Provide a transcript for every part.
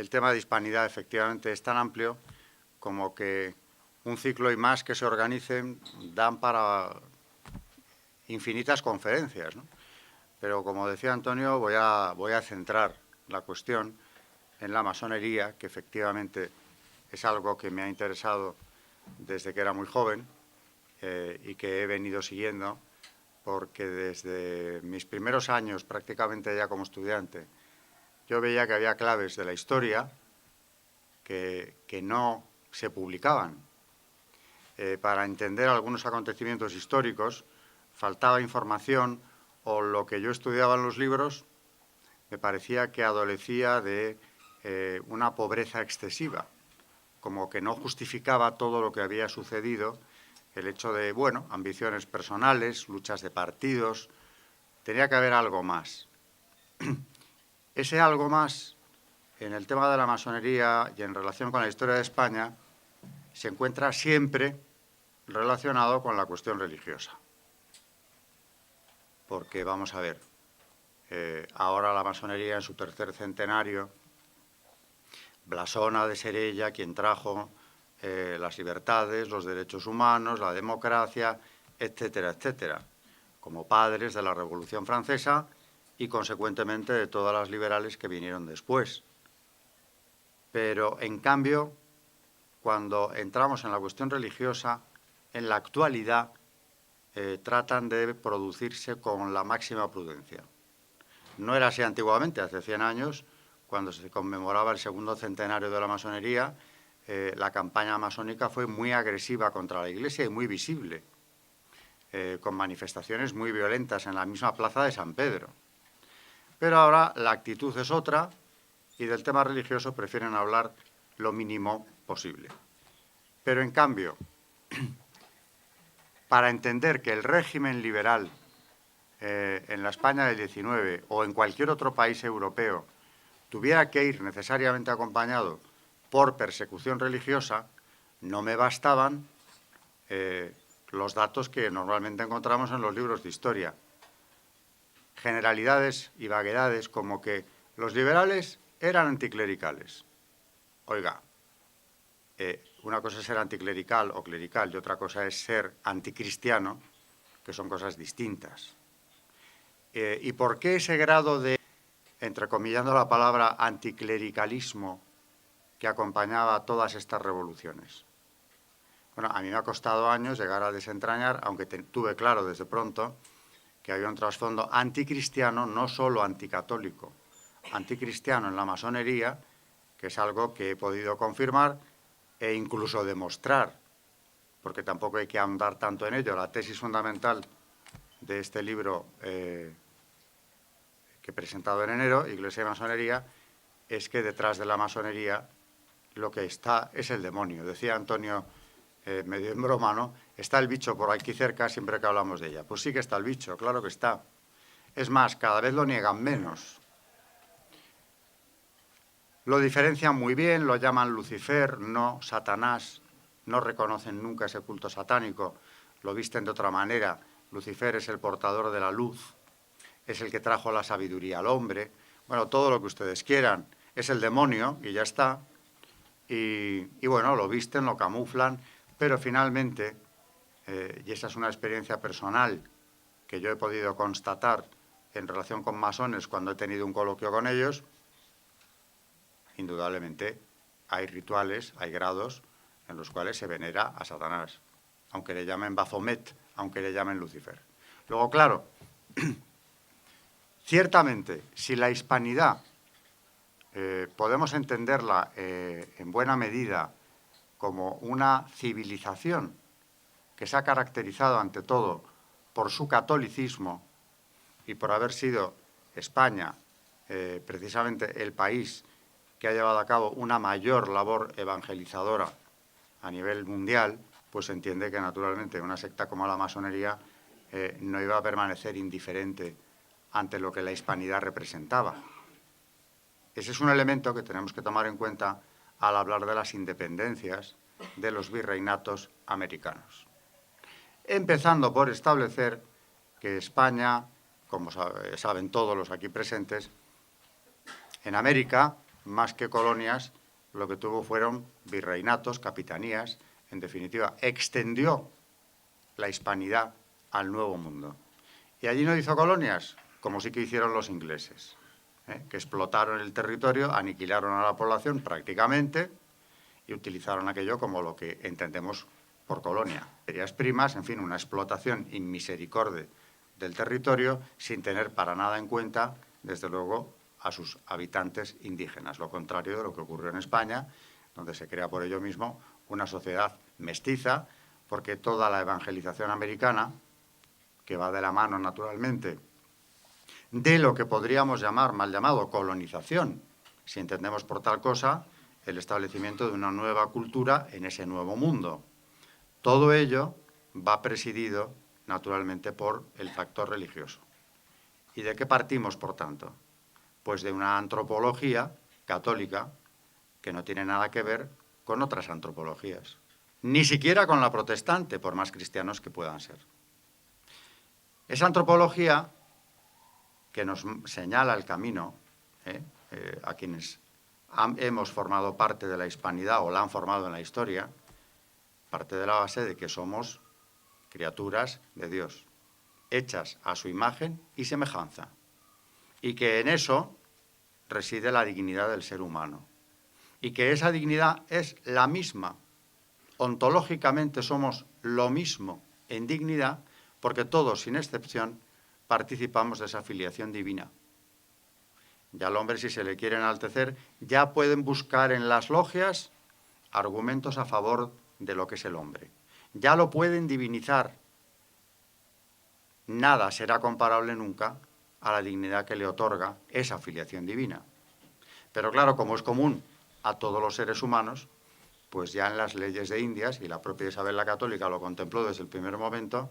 el tema de hispanidad efectivamente es tan amplio como que un ciclo y más que se organicen dan para infinitas conferencias, ¿no? Pero como decía Antonio, voy a centrar la cuestión en la masonería, que efectivamente es algo que me ha interesado desde que era muy joven y que he venido siguiendo, porque desde mis primeros años, prácticamente ya como estudiante, yo veía que había claves de la historia que no se publicaban. Para entender algunos acontecimientos históricos faltaba información, o lo que yo estudiaba en los libros me parecía que adolecía de una pobreza excesiva, como que no justificaba todo lo que había sucedido, el hecho de, bueno, ambiciones personales, luchas de partidos. Tenía que haber algo más. Ese algo más, en el tema de la masonería y en relación con la historia de España, se encuentra siempre relacionado con la cuestión religiosa. Porque, vamos a ver, ahora la masonería en su tercer centenario blasona de ser ella quien trajo las libertades, los derechos humanos, la democracia, etcétera, etcétera, como padres de la Revolución Francesa y, consecuentemente, de todas las liberales que vinieron después. Pero, en cambio, cuando entramos en la cuestión religiosa, en la actualidad tratan de producirse con la máxima prudencia. No era así antiguamente, hace 100 años, cuando se conmemoraba el segundo centenario de la masonería, la campaña masónica fue muy agresiva contra la Iglesia y muy visible, con manifestaciones muy violentas en la misma plaza de San Pedro. Pero ahora la actitud es otra y del tema religioso prefieren hablar lo mínimo posible. Pero, en cambio, para entender que el régimen liberal en la España del 19 o en cualquier otro país europeo tuviera que ir necesariamente acompañado por persecución religiosa, no me bastaban los datos que normalmente encontramos en los libros de historia. Generalidades y vaguedades como que los liberales eran anticlericales. Oiga, una cosa es ser anticlerical o clerical y otra cosa es ser anticristiano, que son cosas distintas. ¿Y por qué ese grado de, entrecomillando la palabra, anticlericalismo que acompañaba a todas estas revoluciones? Bueno, a mí me ha costado años llegar a desentrañar, aunque tuve claro desde pronto que había un trasfondo anticristiano, no solo anticatólico, anticristiano en la masonería, que es algo que he podido confirmar e incluso demostrar, porque tampoco hay que ahondar tanto en ello. La tesis fundamental de este libro que he presentado en enero, Iglesia y Masonería, es que detrás de la masonería lo que está es el demonio. Decía Antonio, medio en broma, ¿no? Está el bicho por aquí cerca siempre que hablamos de ella. Pues sí que está el bicho, claro que está. Es más, cada vez lo niegan menos. Lo diferencian muy bien, lo llaman Lucifer, no Satanás, no reconocen nunca ese culto satánico, lo visten de otra manera. Lucifer es el portador de la luz, es el que trajo la sabiduría al hombre. Bueno, todo lo que ustedes quieran. Es el demonio y ya está. Y bueno, lo visten, lo camuflan, pero finalmente, y esa es una experiencia personal que yo he podido constatar en relación con masones cuando he tenido un coloquio con ellos, indudablemente hay rituales, hay grados en los cuales se venera a Satanás, aunque le llamen Baphomet, aunque le llamen Lucifer. Luego, claro, ciertamente, si la hispanidad podemos entenderla en buena medida como una civilización que se ha caracterizado ante todo por su catolicismo y por haber sido España precisamente el país que ha llevado a cabo una mayor labor evangelizadora a nivel mundial, pues se entiende que naturalmente una secta como la masonería no iba a permanecer indiferente ante lo que la hispanidad representaba. Ese es un elemento que tenemos que tomar en cuenta al hablar de las independencias de los virreinatos americanos. Empezando por establecer que España, como saben todos los aquí presentes, en América más que colonias, lo que tuvo fueron virreinatos, capitanías, en definitiva, extendió la hispanidad al Nuevo Mundo. Y allí no hizo colonias, como sí que hicieron los ingleses, que explotaron el territorio, aniquilaron a la población prácticamente y utilizaron aquello como lo que entendemos por colonia. Materias primas, en fin, una explotación inmisericorde del territorio sin tener para nada en cuenta, desde luego, a sus habitantes indígenas, lo contrario de lo que ocurrió en España, donde se crea por ello mismo una sociedad mestiza, porque toda la evangelización americana, que va de la mano, naturalmente, de lo que podríamos llamar, mal llamado, colonización, si entendemos por tal cosa, el establecimiento de una nueva cultura en ese nuevo mundo. Todo ello va presidido, naturalmente, por el factor religioso. ¿Y de qué partimos, por tanto? Pues de una antropología católica que no tiene nada que ver con otras antropologías, ni siquiera con la protestante, por más cristianos que puedan ser. Esa antropología que nos señala el camino a quienes hemos formado parte de la hispanidad o la han formado en la historia, parte de la base de que somos criaturas de Dios, hechas a su imagen y semejanza, y que en eso reside la dignidad del ser humano, y que esa dignidad es la misma. Ontológicamente somos lo mismo en dignidad, porque todos, sin excepción, participamos de esa filiación divina. Ya al hombre, si se le quiere enaltecer, ya pueden buscar en las logias argumentos a favor de lo que es el hombre. Ya lo pueden divinizar. Nada será comparable nunca a la dignidad que le otorga esa filiación divina. Pero claro, como es común a todos los seres humanos, pues ya en las leyes de Indias, y la propia Isabel la Católica lo contempló desde el primer momento,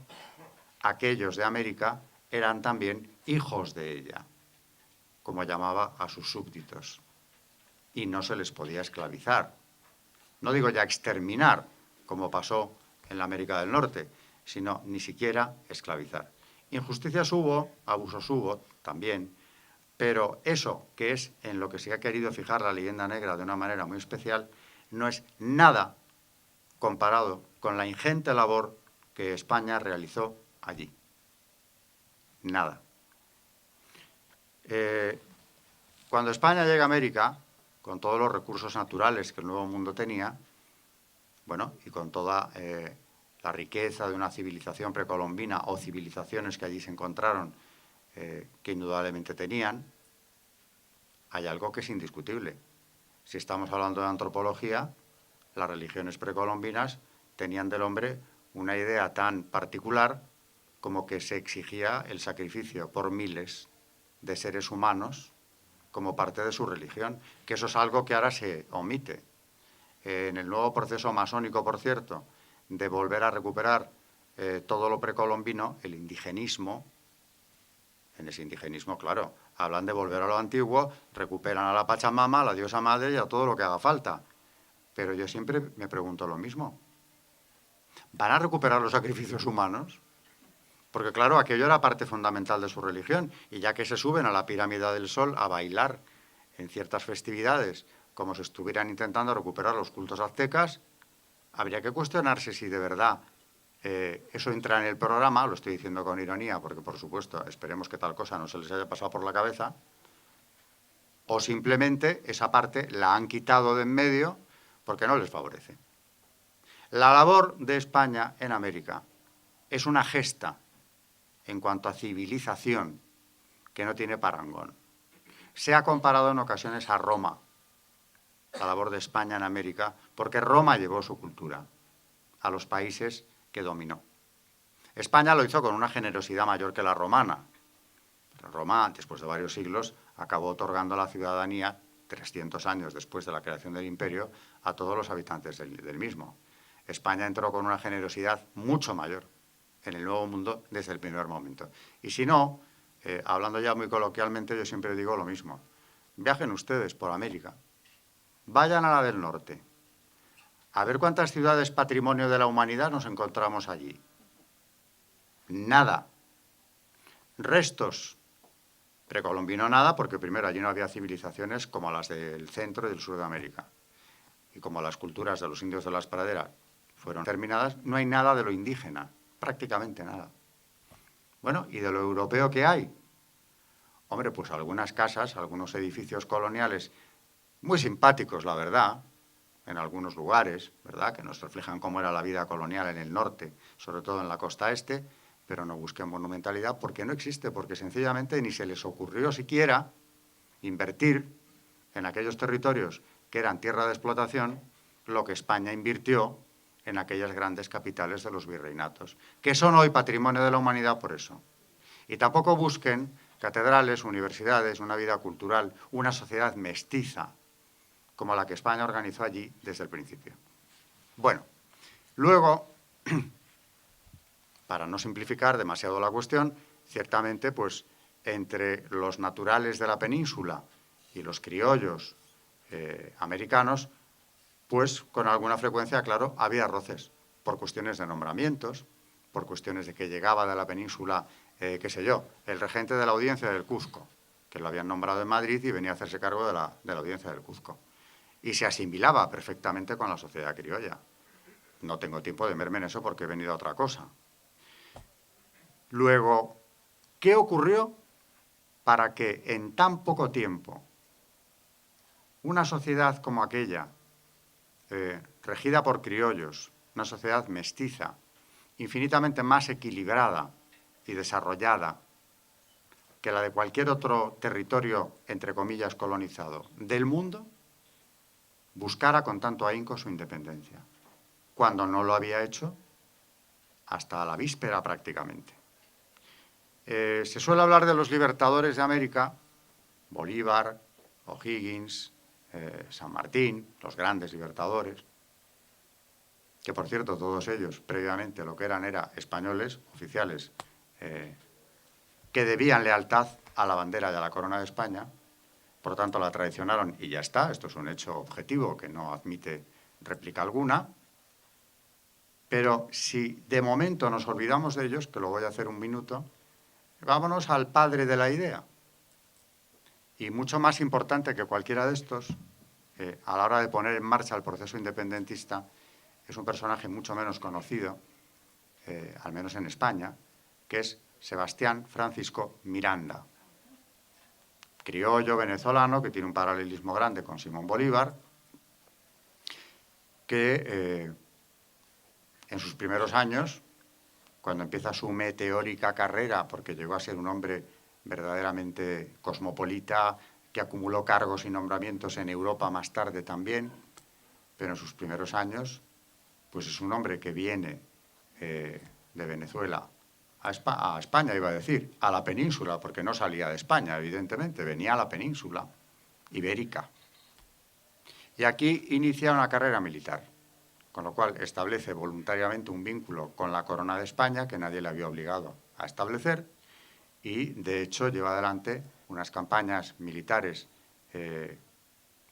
aquellos de América eran también hijos de ella, como llamaba a sus súbditos, y no se les podía esclavizar. No digo ya exterminar, como pasó en la América del Norte, sino ni siquiera esclavizar. Injusticias hubo, abusos hubo también, pero eso que es en lo que se ha querido fijar la leyenda negra de una manera muy especial, no es nada comparado con la ingente labor que España realizó allí. Nada. Cuando España llega a América, con todos los recursos naturales que el Nuevo Mundo tenía, bueno, y con toda la riqueza de una civilización precolombina o civilizaciones que allí se encontraron, que indudablemente tenían, hay algo que es indiscutible. Si estamos hablando de antropología, las religiones precolombinas tenían del hombre una idea tan particular como que se exigía el sacrificio por miles de seres humanos como parte de su religión, que eso es algo que ahora se omite. En el nuevo proceso masónico, por cierto, de volver a recuperar todo lo precolombino, el indigenismo, en ese indigenismo, claro, hablan de volver a lo antiguo, recuperan a la Pachamama, a la diosa madre y a todo lo que haga falta. Pero yo siempre me pregunto lo mismo. ¿Van a recuperar los sacrificios humanos? Porque claro, aquello era parte fundamental de su religión, y ya que se suben a la pirámide del Sol a bailar en ciertas festividades, como si estuvieran intentando recuperar los cultos aztecas, habría que cuestionarse si de verdad eso entra en el programa, lo estoy diciendo con ironía, porque por supuesto esperemos que tal cosa no se les haya pasado por la cabeza, o simplemente esa parte la han quitado de en medio porque no les favorece. La labor de España en América es una gesta en cuanto a civilización que no tiene parangón. Se ha comparado en ocasiones a Roma, la labor de España en América, porque Roma llevó su cultura a los países que dominó. España lo hizo con una generosidad mayor que la romana. Roma, después de varios siglos, acabó otorgando la ciudadanía, 300 años después de la creación del imperio, a todos los habitantes del mismo. España entró con una generosidad mucho mayor en el Nuevo Mundo desde el primer momento. Y si no, hablando ya muy coloquialmente, yo siempre digo lo mismo. Viajen ustedes por América. Vayan a la del norte. A ver cuántas ciudades patrimonio de la humanidad nos encontramos allí. Nada. Restos Precolombino nada, porque primero allí no había civilizaciones como las del centro y del sur de América. Y como las culturas de los indios de las praderas fueron terminadas, no hay nada de lo indígena, prácticamente nada. Bueno, ¿y de lo europeo qué hay? Hombre, pues algunas casas, algunos edificios coloniales muy simpáticos, la verdad, en algunos lugares, ¿verdad?, que nos reflejan cómo era la vida colonial en el norte, sobre todo en la costa este, pero no busquen monumentalidad porque no existe, porque sencillamente ni se les ocurrió siquiera invertir en aquellos territorios que eran tierra de explotación lo que España invirtió en aquellas grandes capitales de los virreinatos, que son hoy patrimonio de la humanidad por eso. Y tampoco busquen catedrales, universidades, una vida cultural, una sociedad mestiza, como la que España organizó allí desde el principio. Bueno, luego, para no simplificar demasiado la cuestión, ciertamente, pues, entre los naturales de la península y los criollos americanos, pues, con alguna frecuencia, claro, había roces, por cuestiones de nombramientos, por cuestiones de que llegaba de la península, qué sé yo, el regente de la audiencia del Cuzco, que lo habían nombrado en Madrid y venía a hacerse cargo de la audiencia del Cuzco. Y se asimilaba perfectamente con la sociedad criolla. No tengo tiempo de verme en eso porque he venido a otra cosa. Luego, ¿qué ocurrió para que en tan poco tiempo una sociedad como aquella, regida por criollos, una sociedad mestiza, infinitamente más equilibrada y desarrollada que la de cualquier otro territorio, entre comillas, colonizado del mundo, buscara con tanto ahínco su independencia, cuando no lo había hecho hasta la víspera prácticamente? Se suele hablar de los libertadores de América, Bolívar, O'Higgins, San Martín, los grandes libertadores, que por cierto todos ellos previamente lo que eran era españoles, oficiales, que debían lealtad a la bandera de la corona de España, por lo tanto la traicionaron y ya está, esto es un hecho objetivo que no admite réplica alguna. Pero si de momento nos olvidamos de ellos, que lo voy a hacer un minuto, vámonos al padre de la idea. Y mucho más importante que cualquiera de estos, a la hora de poner en marcha el proceso independentista, es un personaje mucho menos conocido, al menos en España, que es Sebastián Francisco Miranda, criollo venezolano que tiene un paralelismo grande con Simón Bolívar, que en sus primeros años, cuando empieza su meteórica carrera, porque llegó a ser un hombre verdaderamente cosmopolita, que acumuló cargos y nombramientos en Europa más tarde también, pero en sus primeros años, pues es un hombre que viene de Venezuela a España, iba a decir, a la península, porque no salía de España, evidentemente, venía a la península ibérica. Y aquí inicia una carrera militar, con lo cual establece voluntariamente un vínculo con la corona de España que nadie le había obligado a establecer y, de hecho, lleva adelante unas campañas militares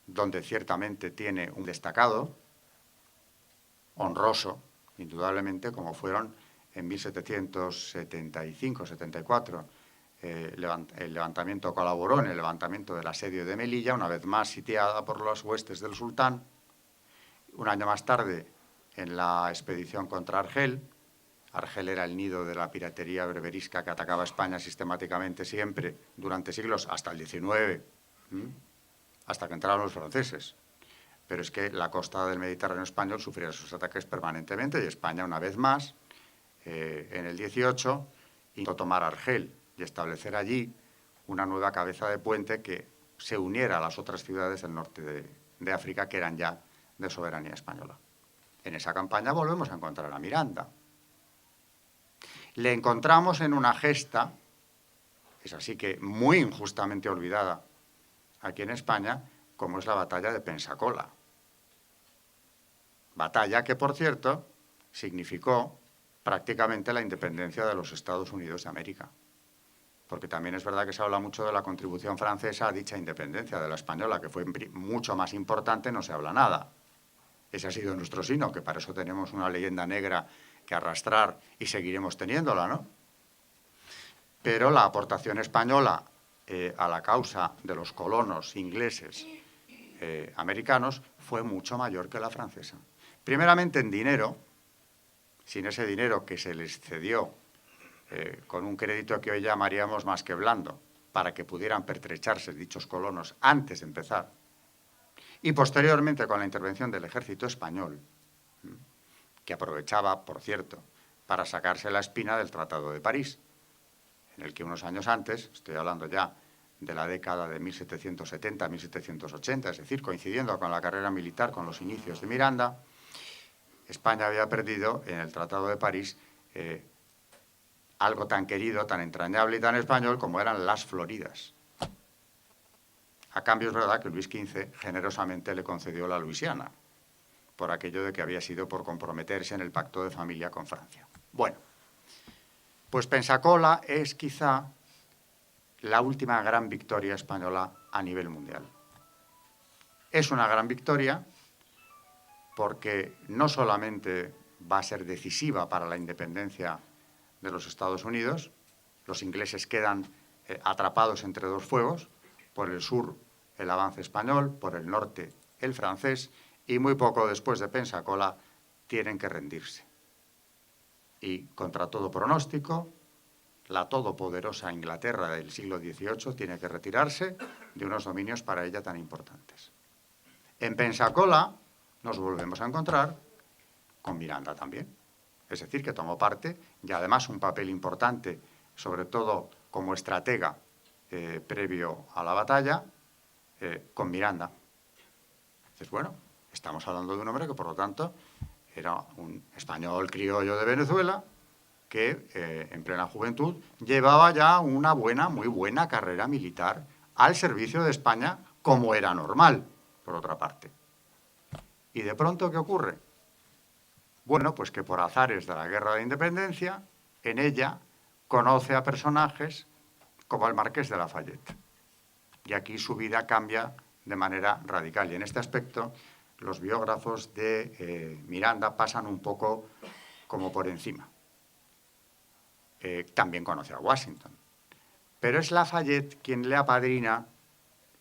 donde ciertamente tiene un destacado, honroso, indudablemente, como fueron en 1775-74. El levantamiento colaboró en el levantamiento del asedio de Melilla, una vez más sitiada por las huestes del sultán. Un año más tarde, en la expedición contra Argel. Argel era el nido de la piratería berberisca que atacaba a España sistemáticamente siempre, durante siglos, hasta el XIX, hasta que entraron los franceses. Pero es que la costa del Mediterráneo español sufría sus ataques permanentemente y España, una vez más, en el 18, intentó tomar Argel y establecer allí una nueva cabeza de puente que se uniera a las otras ciudades del norte de África que eran ya de soberanía española. En esa campaña volvemos a encontrar a Miranda. Le encontramos en una gesta, es así que muy injustamente olvidada aquí en España, como es la batalla de Pensacola. Batalla que, por cierto, significó prácticamente la independencia de los Estados Unidos de América. Porque también es verdad que se habla mucho de la contribución francesa a dicha independencia de la española, que fue mucho más importante, no se habla nada. Ese ha sido nuestro sino, que para eso tenemos una leyenda negra que arrastrar y seguiremos teniéndola, ¿no? Pero la aportación española a la causa de los colonos ingleses americanos fue mucho mayor que la francesa. Primeramente en dinero, sin ese dinero que se les cedió con un crédito que hoy llamaríamos más que blando, para que pudieran pertrecharse dichos colonos antes de empezar, y posteriormente con la intervención del ejército español, que aprovechaba, por cierto, para sacarse la espina del Tratado de París, en el que unos años antes, estoy hablando ya de la década de 1770-1780, es decir, coincidiendo con la carrera militar, con los inicios de Miranda, España había perdido en el Tratado de París algo tan querido, tan entrañable y tan español como eran las Floridas. A cambio es verdad que Luis XV generosamente le concedió la Luisiana, por aquello de que había sido por comprometerse en el pacto de familia con Francia. Bueno, pues Pensacola es quizá la última gran victoria española a nivel mundial. Es una gran victoria porque no solamente va a ser decisiva para la independencia de los Estados Unidos, los ingleses quedan atrapados entre dos fuegos, por el sur el avance español, por el norte el francés, y muy poco después de Pensacola tienen que rendirse. Y contra todo pronóstico, la todopoderosa Inglaterra del siglo XVIII tiene que retirarse de unos dominios para ella tan importantes. En Pensacola nos volvemos a encontrar con Miranda también. Es decir, que tomó parte, y además un papel importante, sobre todo como estratega previo a la batalla, con Miranda. Entonces, bueno, estamos hablando de un hombre que, por lo tanto, era un español criollo de Venezuela, que en plena juventud llevaba ya una muy buena carrera militar al servicio de España, como era normal, por otra parte. Y de pronto, ¿qué ocurre? Bueno, pues que por azares de la Guerra de Independencia, en ella conoce a personajes como el Marqués de Lafayette. Y aquí su vida cambia de manera radical. Y en este aspecto, los biógrafos de Miranda pasan un poco como por encima. También conoce a Washington. Pero es Lafayette quien le apadrina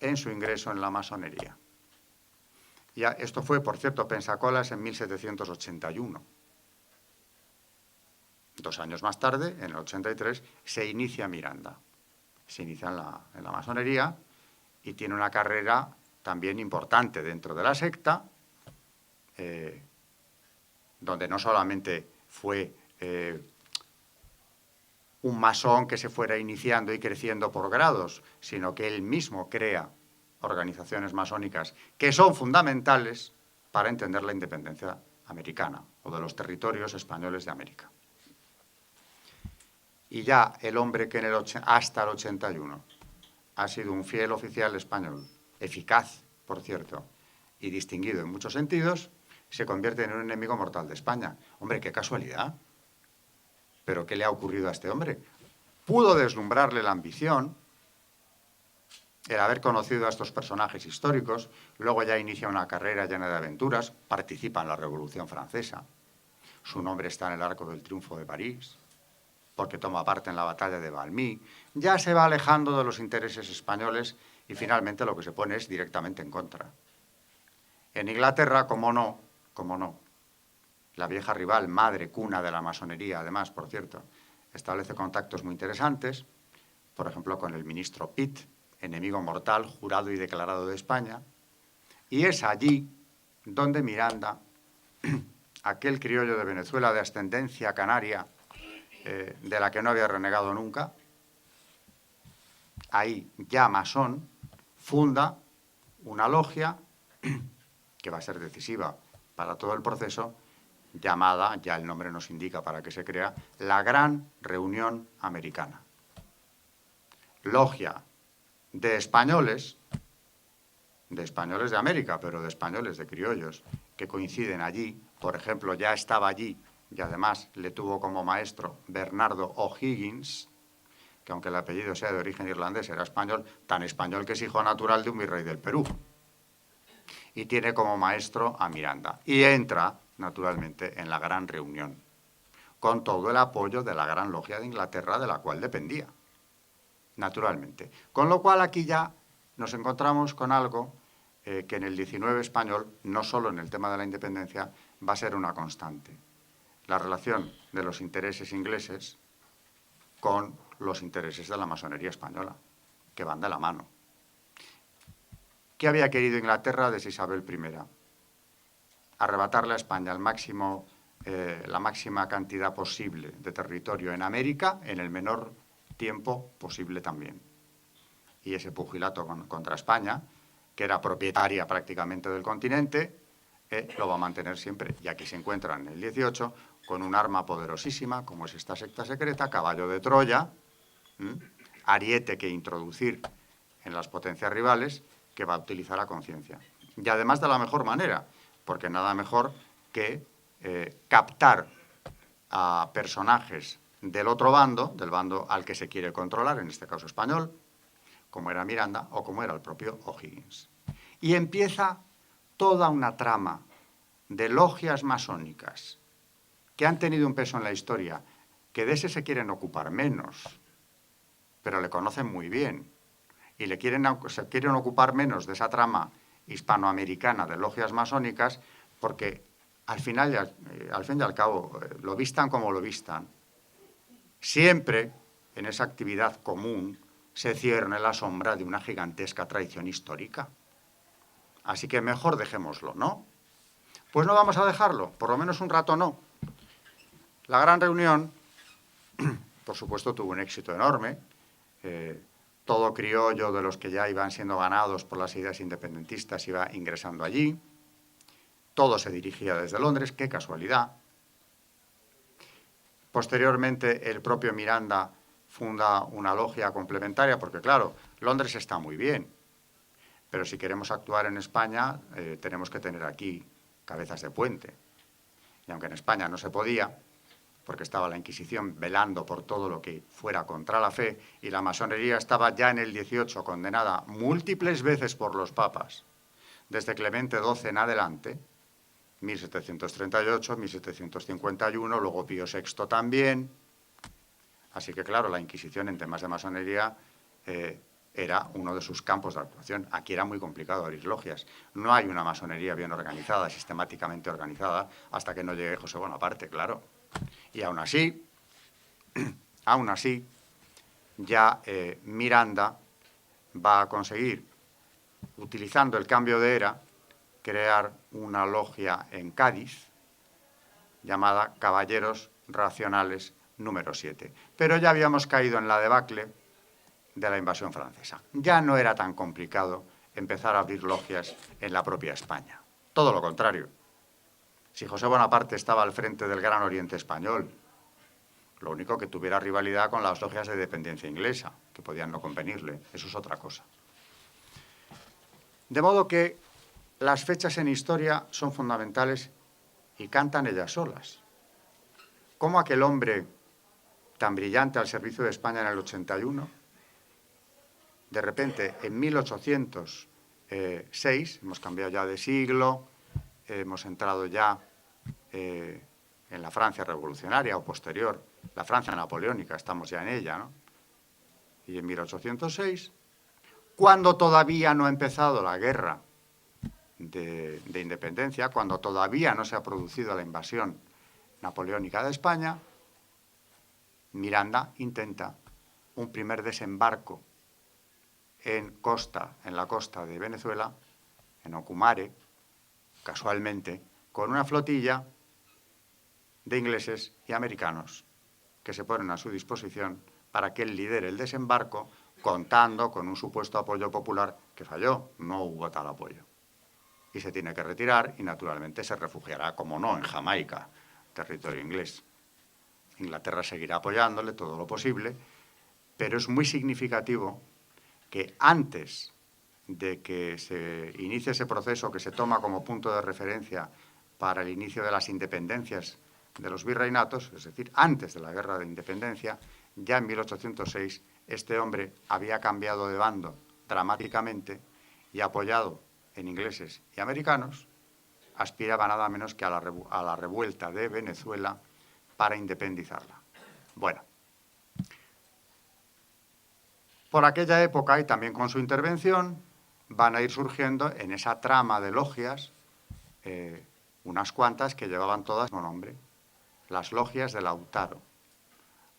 en su ingreso en la masonería. Ya, esto fue, por cierto, Pensacola en 1781. 2 años más tarde, en el 83, se inicia Miranda. Se inicia en la masonería y tiene una carrera también importante dentro de la secta, donde no solamente fue un masón que se fuera iniciando y creciendo por grados, sino que él mismo crea organizaciones masónicas que son fundamentales para entender la independencia americana o de los territorios españoles de América. Y ya el hombre que hasta el 81 ha sido un fiel oficial español, eficaz, por cierto, y distinguido en muchos sentidos, se convierte en un enemigo mortal de España. Hombre, qué casualidad. ¿Pero qué le ha ocurrido a este hombre? Pudo deslumbrarle la ambición, el haber conocido a estos personajes históricos, luego ya inicia una carrera llena de aventuras, participa en la Revolución Francesa, su nombre está en el Arco del Triunfo de París, porque toma parte en la batalla de Valmy, ya se va alejando de los intereses españoles y finalmente lo que se pone es directamente en contra. En Inglaterra, cómo no, la vieja rival, madre cuna de la masonería, además, por cierto, establece contactos muy interesantes, por ejemplo, con el ministro Pitt, enemigo mortal, jurado y declarado de España, y es allí donde Miranda, aquel criollo de Venezuela de ascendencia canaria, de la que no había renegado nunca, ahí ya masón, funda una logia que va a ser decisiva para todo el proceso, llamada, ya el nombre nos indica para qué se crea, la Gran Reunión Americana. Logia de españoles de América, pero de españoles, de criollos, que coinciden allí. Por ejemplo, ya estaba allí, y además le tuvo como maestro Bernardo O'Higgins, que aunque el apellido sea de origen irlandés, era español, tan español que es hijo natural de un virrey del Perú. Y tiene como maestro a Miranda. Y entra, naturalmente, en la Gran Reunión, con todo el apoyo de la Gran Logia de Inglaterra, de la cual dependía. naturalmente. Con lo cual aquí ya nos encontramos con algo que en el 19 español, no solo en el tema de la independencia, va a ser una constante. La relación de los intereses ingleses con los intereses de la masonería española, que van de la mano. ¿Qué había querido Inglaterra desde Isabel I? Arrebatarle a España la máxima cantidad posible de territorio en América en el menor tiempo posible también. Y ese pugilato contra España, que era propietaria prácticamente del continente, lo va a mantener siempre. Y aquí se encuentran en el 18 con un arma poderosísima, como es esta secta secreta, caballo de Troya, ariete que introducir en las potencias rivales, que va a utilizar a conciencia. Y además de la mejor manera, porque nada mejor que captar a personajes del otro bando, del bando al que se quiere controlar, en este caso español, como era Miranda o como era el propio O'Higgins. Y empieza toda una trama de logias masónicas que han tenido un peso en la historia, que de ese se quieren ocupar menos, pero le conocen muy bien, y se quieren ocupar menos de esa trama hispanoamericana de logias masónicas, porque al fin y al cabo, lo vistan como lo vistan, siempre en esa actividad común se cierne la sombra de una gigantesca traición histórica. Así que mejor dejémoslo, ¿no? Pues no vamos a dejarlo, por lo menos un rato no. La gran reunión, por supuesto, tuvo un éxito enorme. Todo criollo de los que ya iban siendo ganados por las ideas independentistas iba ingresando allí. Todo se dirigía desde Londres, qué casualidad. Posteriormente, el propio Miranda funda una logia complementaria, porque claro, Londres está muy bien, pero si queremos actuar en España, tenemos que tener aquí cabezas de puente. Y aunque en España no se podía, porque estaba la Inquisición velando por todo lo que fuera contra la fe, y la masonería estaba ya en el 18 condenada múltiples veces por los papas, desde Clemente XII en adelante, 1738, 1751, luego Pío VI también. Así que, claro, la Inquisición en temas de masonería era uno de sus campos de actuación. Aquí era muy complicado abrir logias. No hay una masonería bien organizada, sistemáticamente organizada, hasta que no llegue José Bonaparte, claro. Y aún así, ya Miranda va a conseguir, utilizando el cambio de era, crear una logia en Cádiz llamada Caballeros Racionales número 7. Pero ya habíamos caído en la debacle de la invasión francesa. Ya no era tan complicado empezar a abrir logias en la propia España. Todo lo contrario. Si José Bonaparte estaba al frente del Gran Oriente Español, lo único que tuviera rivalidad con las logias de dependencia inglesa, que podían no convenirle. Eso es otra cosa. De modo que las fechas en historia son fundamentales y cantan ellas solas. ¿Cómo aquel hombre tan brillante al servicio de España en el 81, de repente en 1806, hemos cambiado ya de siglo, hemos entrado ya en la Francia revolucionaria o posterior, la Francia napoleónica, estamos ya en ella, ¿no? Y en 1806, cuando todavía no ha empezado la guerra de independencia, cuando todavía no se ha producido la invasión napoleónica de España, Miranda intenta un primer desembarco en la costa de Venezuela, en Ocumare, casualmente, con una flotilla de ingleses y americanos que se ponen a su disposición para que él lidere el desembarco, contando con un supuesto apoyo popular que falló, no hubo tal apoyo. Y se tiene que retirar y, naturalmente, se refugiará, como no, en Jamaica, territorio inglés. Inglaterra seguirá apoyándole todo lo posible, pero es muy significativo que antes de que se inicie ese proceso que se toma como punto de referencia para el inicio de las independencias de los virreinatos, es decir, antes de la Guerra de Independencia, ya en 1806 este hombre había cambiado de bando dramáticamente y apoyado en ingleses y americanos, aspiraba nada menos que a la revuelta de Venezuela para independizarla. Bueno, Por aquella época, y también con su intervención, van a ir surgiendo en esa trama de logias unas cuantas que llevaban todas el mismo nombre, las logias de Lautaro.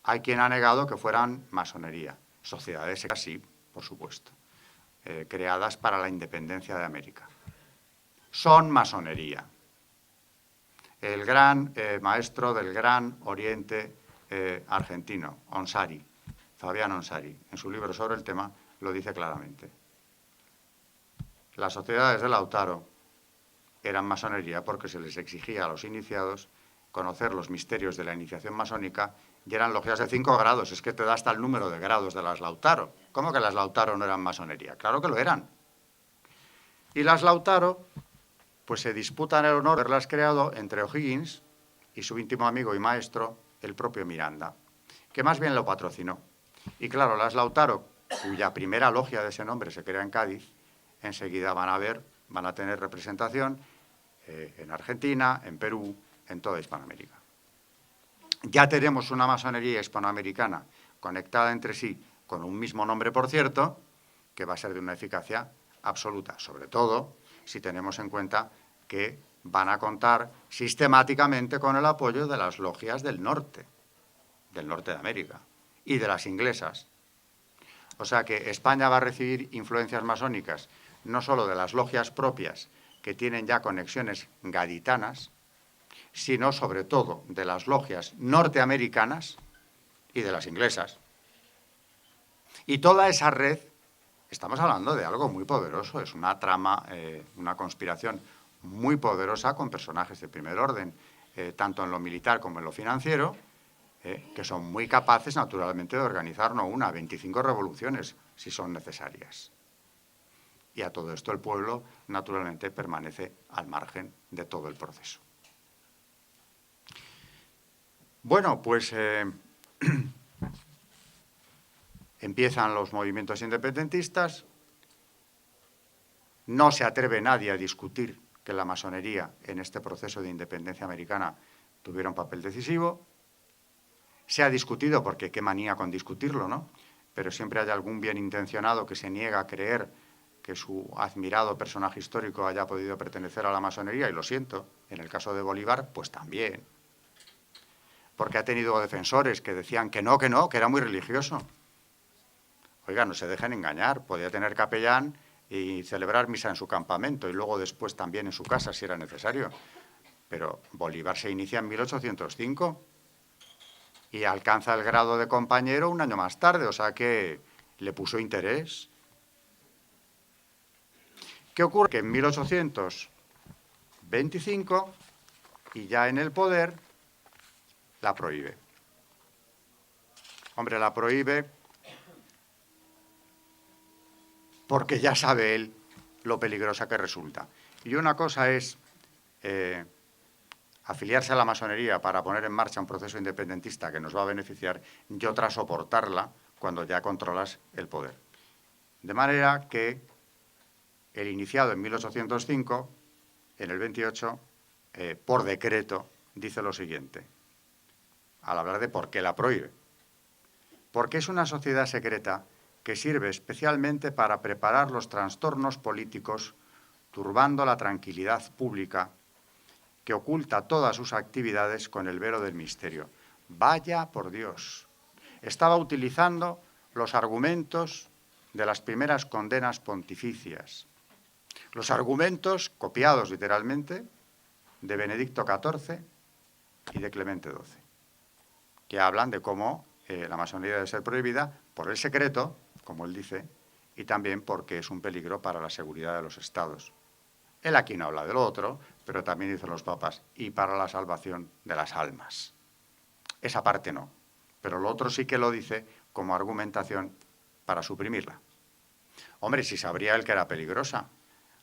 Hay quien ha negado que fueran masonería, sociedades secretas sí, por supuesto, creadas para la independencia de América. Son masonería. El gran maestro del Gran Oriente argentino, Onsari, Fabián Onsari, en su libro sobre el tema lo dice claramente. Las sociedades de Lautaro eran masonería porque se les exigía a los iniciados conocer los misterios de la iniciación masónica y eran logias de 5 grados. Es que te da hasta el número de grados de las Lautaro. ¿Cómo que las Lautaro no eran masonería? Claro que lo eran. Y las Lautaro, pues se disputan el honor de haberlas creado entre O'Higgins y su íntimo amigo y maestro, el propio Miranda, que más bien lo patrocinó. Y claro, las Lautaro, cuya primera logia de ese nombre se crea en Cádiz, enseguida van a tener representación en Argentina, en Perú, en toda Hispanoamérica. Ya tenemos una masonería hispanoamericana conectada entre sí, con un mismo nombre, por cierto, que va a ser de una eficacia absoluta, sobre todo si tenemos en cuenta que van a contar sistemáticamente con el apoyo de las logias del norte de América, y de las inglesas. O sea que España va a recibir influencias masónicas no solo de las logias propias, que tienen ya conexiones gaditanas, sino sobre todo de las logias norteamericanas y de las inglesas. Y toda esa red, estamos hablando de algo muy poderoso, es una trama, una conspiración muy poderosa con personajes de primer orden, tanto en lo militar como en lo financiero, que son muy capaces, naturalmente, de organizar no una, 25 revoluciones, si son necesarias. Y a todo esto el pueblo, naturalmente, permanece al margen de todo el proceso. Bueno, pues empiezan los movimientos independentistas. No se atreve nadie a discutir que la masonería en este proceso de independencia americana tuviera un papel decisivo. Se ha discutido, porque qué manía con discutirlo, ¿no? Pero siempre hay algún bien intencionado que se niega a creer que su admirado personaje histórico haya podido pertenecer a la masonería, y lo siento, en el caso de Bolívar, pues también. Porque ha tenido defensores que decían que no, que era muy religioso. Oiga, no se dejen engañar, podía tener capellán y celebrar misa en su campamento y luego después también en su casa si era necesario. Pero Bolívar se inicia en 1805 y alcanza el grado de compañero un año más tarde, o sea que le puso interés. ¿Qué ocurre? Que en 1825, y ya en el poder, la prohíbe. Hombre, la prohíbe porque ya sabe él lo peligrosa que resulta. Y una cosa es afiliarse a la masonería para poner en marcha un proceso independentista que nos va a beneficiar, y otra soportarla cuando ya controlas el poder. De manera que el iniciado en 1805, en el 28, por decreto, dice lo siguiente, al hablar de por qué la prohíbe. Porque es una sociedad secreta que sirve especialmente para preparar los trastornos políticos, turbando la tranquilidad pública, que oculta todas sus actividades con el velo del misterio. Vaya por Dios. Estaba utilizando los argumentos de las primeras condenas pontificias. Los argumentos, copiados literalmente, de Benedicto XIV y de Clemente XII, que hablan de cómo la masonería debe ser prohibida por el secreto, como él dice, y también porque es un peligro para la seguridad de los estados. Él aquí no habla de lo otro, pero también dicen los papas, y para la salvación de las almas. Esa parte no, pero lo otro sí que lo dice como argumentación para suprimirla. Hombre, si sabría él que era peligrosa,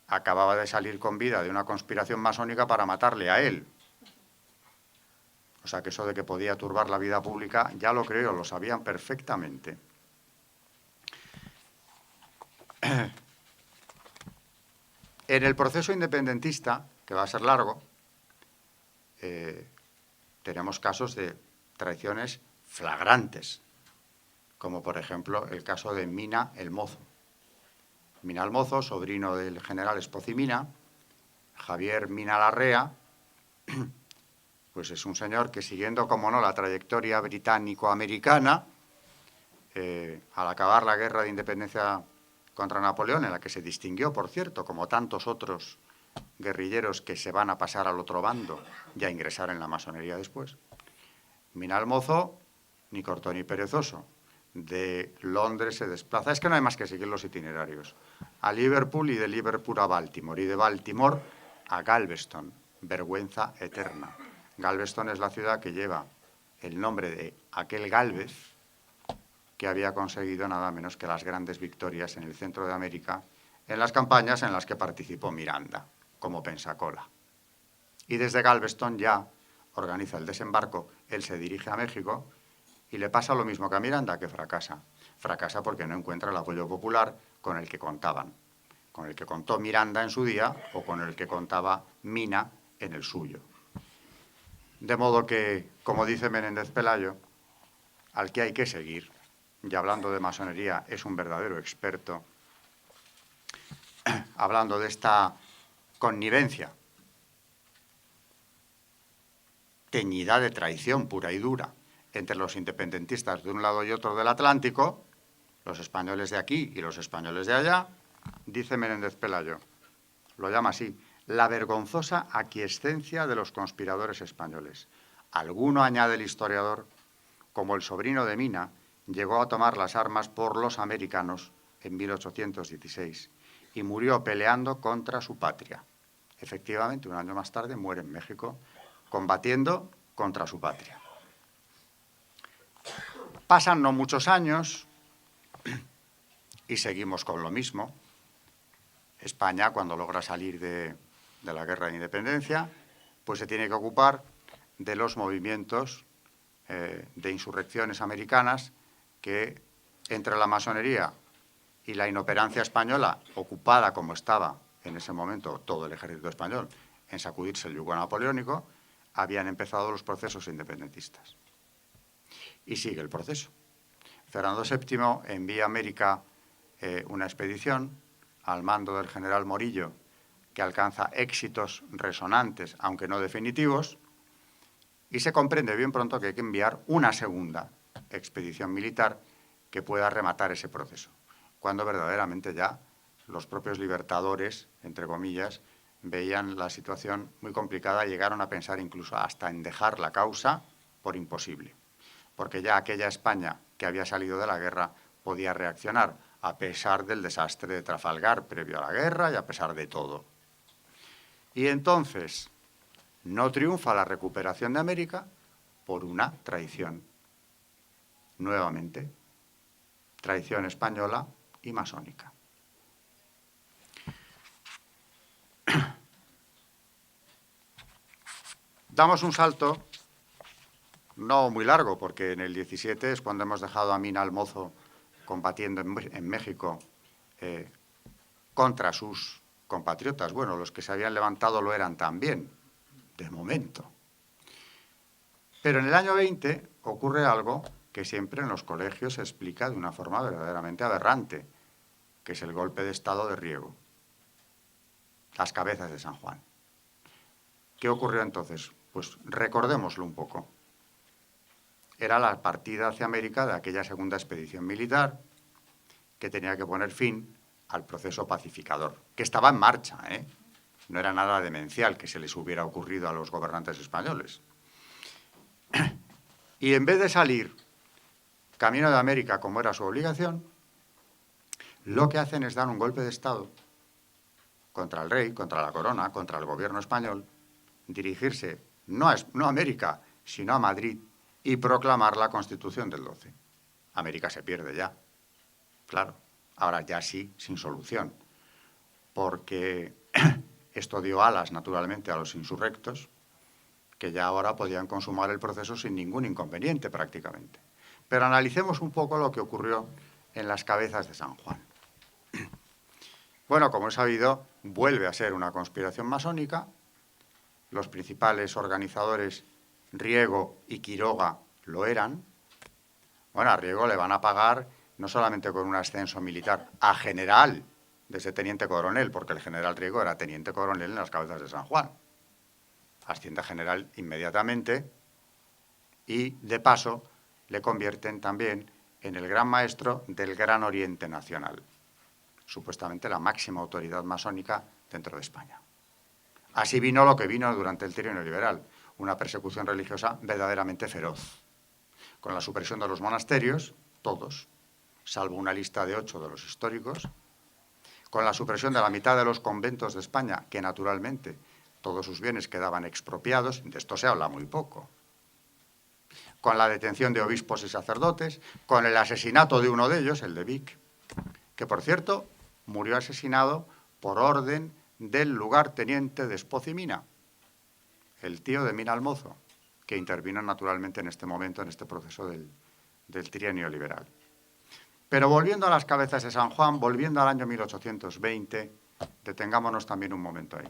acababa de salir con vida de una conspiración masónica para matarle a él. O sea que eso de que podía turbar la vida pública, ya lo creo, lo sabían perfectamente. En el proceso independentista, que va a ser largo, tenemos casos de traiciones flagrantes. como por ejemplo el caso de Mina el Mozo. Mina el Mozo, sobrino del general Espoz y Mina, Javier Mina Larrea, pues es un señor que, siguiendo, como no, la trayectoria británico-americana, al acabar la guerra de independencia contra Napoleón, en la que se distinguió, por cierto, como tantos otros guerrilleros que se van a pasar al otro bando y a ingresar en la masonería después, Mina el Mozo, ni corto ni perezoso, de Londres se desplaza, es que no hay más que seguir los itinerarios, a Liverpool, y de Liverpool a Baltimore, y de Baltimore a Galveston, vergüenza eterna. Galveston es la ciudad que lleva el nombre de aquel Gálvez que había conseguido nada menos que las grandes victorias en el centro de América en las campañas en las que participó Miranda, como Pensacola. Y desde Galveston ya organiza el desembarco, él se dirige a México y le pasa lo mismo que a Miranda, que fracasa. Fracasa porque no encuentra el apoyo popular con el que contaban, con el que contó Miranda en su día o con el que contaba Mina en el suyo. De modo que, como dice Menéndez Pelayo, al que hay que seguir, y hablando de masonería es un verdadero experto, hablando de esta connivencia teñida de traición pura y dura entre los independentistas de un lado y otro del Atlántico, los españoles de aquí y los españoles de allá, dice Menéndez Pelayo, lo llama así, la vergonzosa aquiescencia de los conspiradores españoles. Alguno, añade el historiador, como el sobrino de Mina, llegó a tomar las armas por los americanos en 1816 y murió peleando contra su patria. Efectivamente, un año más tarde muere en México combatiendo contra su patria. Pasan no muchos años y seguimos con lo mismo. España, cuando logra salir de la guerra de independencia, pues se tiene que ocupar de los movimientos de insurrecciones americanas que, entre la masonería y la inoperancia española, ocupada como estaba en ese momento todo el ejército español en sacudirse el yugo napoleónico, habían empezado los procesos independentistas. Y sigue el proceso. Fernando VII envía a América una expedición al mando del general Morillo, que alcanza éxitos resonantes, aunque no definitivos, y se comprende bien pronto que hay que enviar una segunda expedición militar que pueda rematar ese proceso, cuando verdaderamente ya los propios libertadores, entre comillas, veían la situación muy complicada y llegaron a pensar incluso hasta en dejar la causa por imposible, porque ya aquella España que había salido de la guerra podía reaccionar, a pesar del desastre de Trafalgar previo a la guerra y a pesar de todo. Y entonces no triunfa la recuperación de América por una traición. Nuevamente, traición española y masónica. Damos un salto, no muy largo, porque en el 17 es cuando hemos dejado a Mina el Mozo combatiendo en México contra sus compatriotas. Bueno, los que se habían levantado lo eran también, de momento. Pero en el año 20 ocurre algo que siempre en los colegios se explica de una forma verdaderamente aberrante, que es el golpe de Estado de Riego, las cabezas de San Juan. ¿Qué ocurrió entonces? Pues recordémoslo un poco. Era la partida hacia América de aquella segunda expedición militar que tenía que poner fin al proceso pacificador, que estaba en marcha, ¿eh? No era nada demencial que se les hubiera ocurrido a los gobernantes españoles. Y en vez de salir camino de América como era su obligación, lo que hacen es dar un golpe de Estado contra el rey, contra la corona, contra el gobierno español, dirigirse no a América, sino a Madrid y proclamar la Constitución del 12. América se pierde ya, claro, ahora ya sí, sin solución, porque esto dio alas, naturalmente, a los insurrectos, que ya ahora podían consumar el proceso sin ningún inconveniente prácticamente. Pero analicemos un poco lo que ocurrió en las cabezas de San Juan. Bueno, como es sabido, vuelve a ser una conspiración masónica. Los principales organizadores, Riego y Quiroga, lo eran. Bueno, a Riego le van a pagar no solamente con un ascenso militar a general, desde teniente coronel, porque el general Riego era teniente coronel en las Cabezas de San Juan. Asciende a general inmediatamente y, de paso, le convierten también en el gran maestro del Gran Oriente Nacional, supuestamente la máxima autoridad masónica dentro de España. Así vino lo que vino durante el trienio liberal, una persecución religiosa verdaderamente feroz, con la supresión de los monasterios, todos, salvo una lista de 8 de los históricos, con la supresión de la mitad de los conventos de España, que naturalmente todos sus bienes quedaban expropiados, de esto se habla muy poco, con la detención de obispos y sacerdotes, con el asesinato de uno de ellos, el de Vic, que por cierto murió asesinado por orden del lugarteniente de Espoz y Mina, el tío de Mina Almozo, que intervino naturalmente en este momento, en este proceso del trienio liberal. Pero volviendo a las Cabezas de San Juan, volviendo al año 1820, detengámonos también un momento ahí.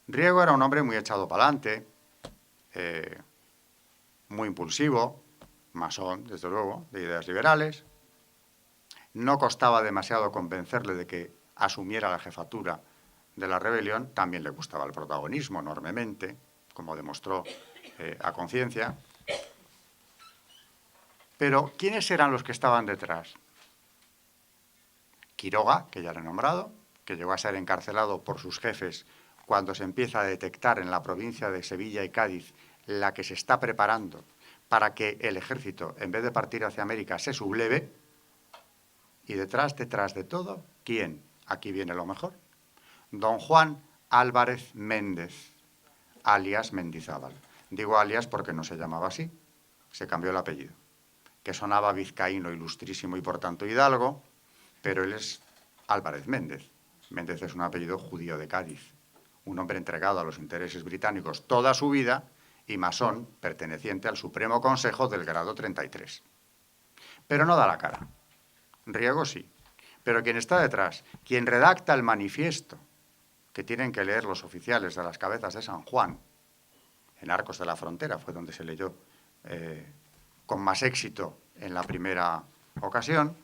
Riego era un hombre muy echado para adelante, muy impulsivo, masón, desde luego, de ideas liberales. No costaba demasiado convencerle de que asumiera la jefatura de la rebelión. También le gustaba el protagonismo enormemente, como demostró a conciencia. Pero, ¿quiénes eran los que estaban detrás? Quiroga, que ya le he nombrado, que llegó a ser encarcelado por sus jefes cuando se empieza a detectar en la provincia de Sevilla y Cádiz la que se está preparando para que el ejército, en vez de partir hacia América, se subleve. Y detrás de todo, ¿quién? Aquí viene lo mejor. Don Juan Álvarez Méndez, alias Mendizábal. Digo alias porque no se llamaba así, se cambió el apellido, que sonaba vizcaíno, ilustrísimo y por tanto hidalgo, pero él es Álvarez Méndez. Méndez es un apellido judío de Cádiz, un hombre entregado a los intereses británicos toda su vida y masón perteneciente al Supremo Consejo del grado 33. Pero no da la cara. Riego sí. Pero quien está detrás, quien redacta el manifiesto que tienen que leer los oficiales de las Cabezas de San Juan, en Arcos de la Frontera, fue donde se leyó con más éxito en la primera ocasión,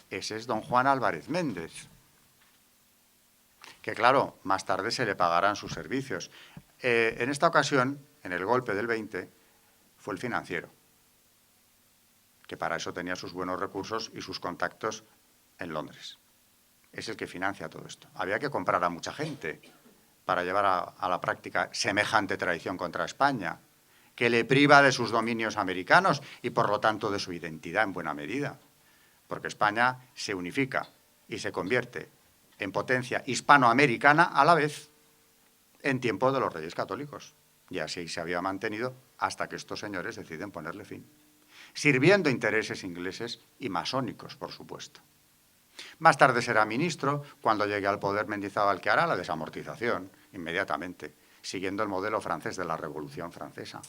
ese es don Juan Álvarez Méndez, que claro, más tarde se le pagarán sus servicios. En esta ocasión, en el golpe del 20, fue el financiero, que para eso tenía sus buenos recursos y sus contactos en Londres. Es el que financia todo esto. Había que comprar a mucha gente para llevar a la práctica semejante traición contra España, que le priva de sus dominios americanos y, por lo tanto, de su identidad en buena medida. Porque España se unifica y se convierte en potencia hispanoamericana a la vez en tiempo de los Reyes Católicos. Y así se había mantenido hasta que estos señores deciden ponerle fin, sirviendo intereses ingleses y masónicos, por supuesto. Más tarde será ministro, cuando llegue al poder Mendizábal, que hará la desamortización inmediatamente, siguiendo el modelo francés de la Revolución Francesa.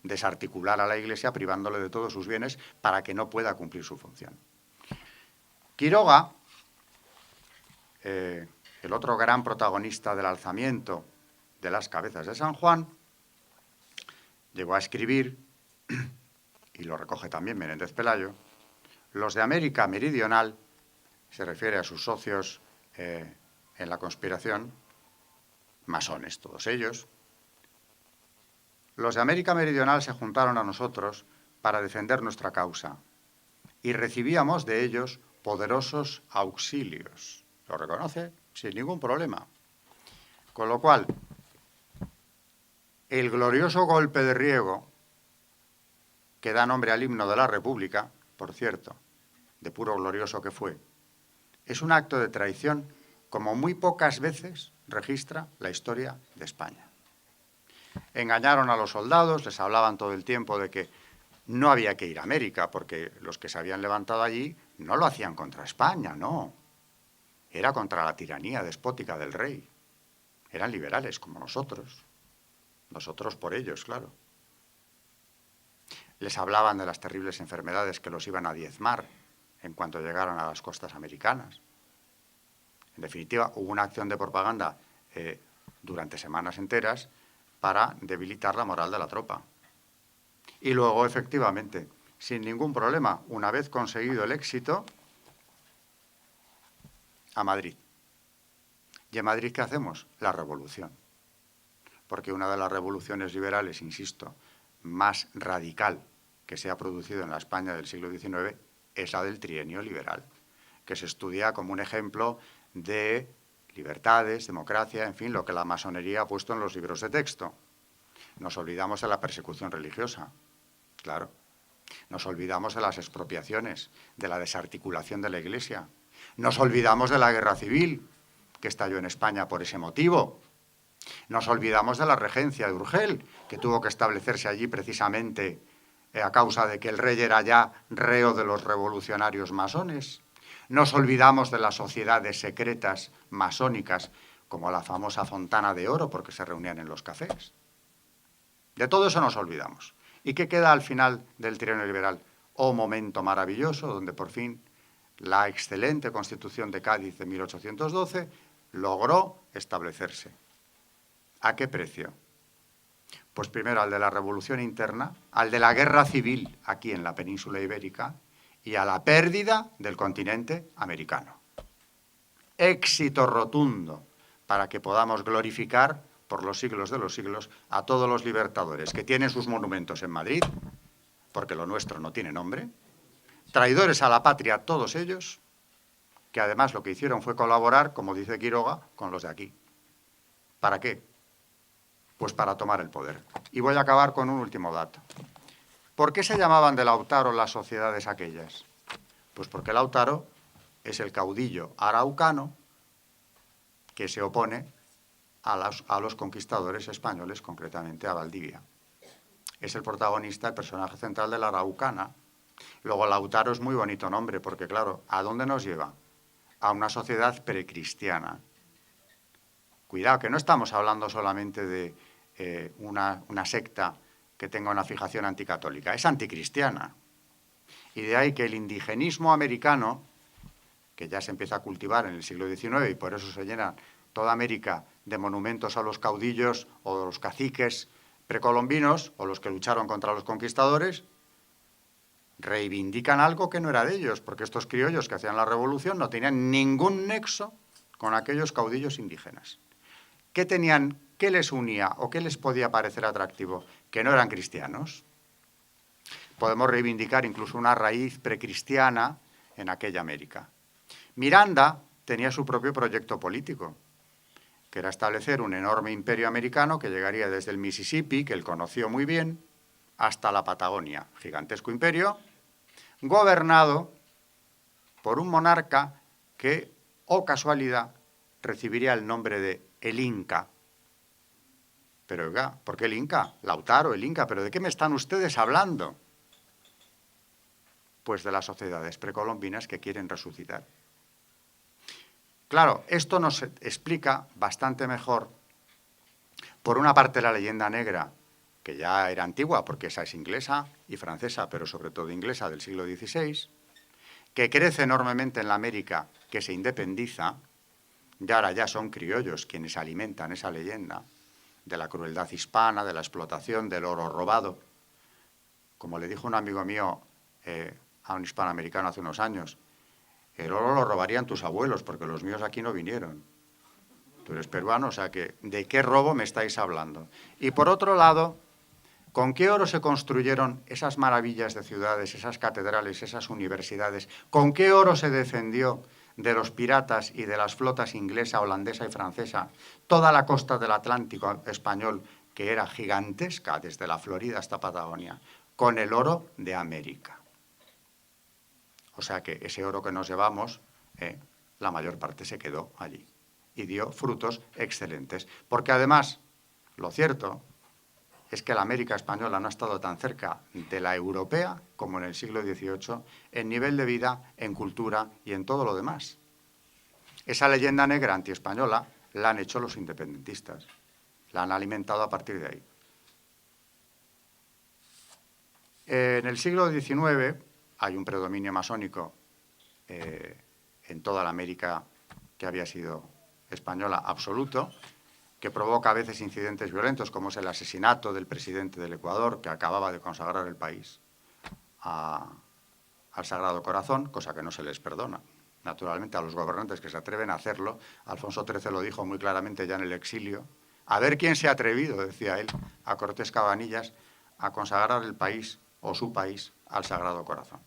Desarticular a la Iglesia privándole de todos sus bienes para que no pueda cumplir su función. Quiroga, el otro gran protagonista del alzamiento de las Cabezas de San Juan, llegó a escribir, y lo recoge también Menéndez Pelayo, los de América Meridional, se refiere a sus socios en la conspiración, masones todos ellos. Los de América Meridional se juntaron a nosotros para defender nuestra causa y recibíamos de ellos poderosos auxilios. ¿Lo reconoce? Sin ningún problema. Con lo cual, el glorioso golpe de Riego, que da nombre al himno de la República, por cierto, de puro glorioso que fue, es un acto de traición como muy pocas veces registra la historia de España. Engañaron a los soldados, les hablaban todo el tiempo de que no había que ir a América, porque los que se habían levantado allí no lo hacían contra España, no. Era contra la tiranía despótica del rey. Eran liberales como nosotros. Nosotros por ellos, claro. Les hablaban de las terribles enfermedades que los iban a diezmar en cuanto llegaron a las costas americanas. En definitiva, hubo una acción de propaganda durante semanas enteras para debilitar la moral de la tropa. Y luego, efectivamente, sin ningún problema, una vez conseguido el éxito, a Madrid. ¿Y en Madrid qué hacemos? La revolución. Porque una de las revoluciones liberales, insisto, más radical que se ha producido en la España del siglo XIX es la del trienio liberal, que se estudia como un ejemplo de libertades, democracia, en fin, lo que la masonería ha puesto en los libros de texto. Nos olvidamos de la persecución religiosa, claro. Nos olvidamos de las expropiaciones, de la desarticulación de la Iglesia. Nos olvidamos de la guerra civil, que estalló en España por ese motivo. Nos olvidamos de la regencia de Urgel, que tuvo que establecerse allí precisamente a causa de que el rey era ya reo de los revolucionarios masones. Nos olvidamos de las sociedades secretas masónicas, como la famosa Fontana de Oro, porque se reunían en los cafés. De todo eso nos olvidamos. ¿Y qué queda al final del trienio liberal? Oh, momento maravilloso, donde por fin la excelente Constitución de Cádiz de 1812 logró establecerse. ¿A qué precio? Pues primero al de la revolución interna, al de la guerra civil aquí en la península ibérica y a la pérdida del continente americano. Éxito rotundo para que podamos glorificar por los siglos de los siglos a todos los libertadores que tienen sus monumentos en Madrid, porque lo nuestro no tiene nombre, traidores a la patria todos ellos, que además lo que hicieron fue colaborar, como dice Quiroga, con los de aquí. ¿Para qué? Pues para tomar el poder. Y voy a acabar con un último dato. ¿Por qué se llamaban de Lautaro las sociedades aquellas? Pues porque Lautaro es el caudillo araucano que se opone a los conquistadores españoles, concretamente a Valdivia. Es el protagonista, el personaje central de la Araucana. Luego Lautaro es muy bonito nombre, porque claro, ¿a dónde nos lleva? A una sociedad precristiana. Cuidado, que no estamos hablando solamente de una secta que tenga una fijación anticatólica, es anticristiana. Y de ahí que el indigenismo americano, que ya se empieza a cultivar en el siglo XIX y por eso se llena toda América de monumentos a los caudillos o los caciques precolombinos o los que lucharon contra los conquistadores, reivindican algo que no era de ellos, porque estos criollos que hacían la revolución no tenían ningún nexo con aquellos caudillos indígenas. ¿Qué tenían, qué les unía o qué les podía parecer atractivo? Que no eran cristianos. Podemos reivindicar incluso una raíz precristiana en aquella América. Miranda tenía su propio proyecto político, que era establecer un enorme imperio americano que llegaría desde el Mississippi, que él conoció muy bien, hasta la Patagonia, gigantesco imperio, gobernado por un monarca que, oh casualidad, recibiría el nombre de el Inca. Pero, oiga, ¿por qué el Inca? Lautaro, el Inca, ¿pero de qué me están ustedes hablando? Pues de las sociedades precolombinas que quieren resucitar. Claro, esto nos explica bastante mejor, por una parte, la leyenda negra, que ya era antigua, porque esa es inglesa y francesa, pero sobre todo inglesa del siglo XVI, que crece enormemente en la América, que se independiza, y ahora ya son criollos quienes alimentan esa leyenda de la crueldad hispana, de la explotación, del oro robado. Como le dijo un amigo mío a un hispanoamericano hace unos años, el oro lo robarían tus abuelos, porque los míos aquí no vinieron. Tú eres peruano, o sea que, ¿de qué robo me estáis hablando? Y por otro lado, ¿con qué oro se construyeron esas maravillas de ciudades, esas catedrales, esas universidades? ¿Con qué oro se defendió de los piratas y de las flotas inglesa, holandesa y francesa toda la costa del Atlántico español, que era gigantesca desde la Florida hasta Patagonia? Con el oro de América. O sea que ese oro que nos llevamos, la mayor parte se quedó allí y dio frutos excelentes. Porque además, lo cierto es que la América española no ha estado tan cerca de la europea como en el siglo XVIII en nivel de vida, en cultura y en todo lo demás. Esa leyenda negra antiespañola la han hecho los independentistas, la han alimentado a partir de ahí. En el siglo XIX hay un predominio masónico en toda la América que había sido española absoluto, que provoca a veces incidentes violentos, como es el asesinato del presidente del Ecuador, que acababa de consagrar el país, al Sagrado Corazón, cosa que no se les perdona. Naturalmente, a los gobernantes que se atreven a hacerlo, Alfonso XIII lo dijo muy claramente ya en el exilio, a ver quién se ha atrevido, decía él, a Cortés Cabanillas, a consagrar el país o su país al Sagrado Corazón.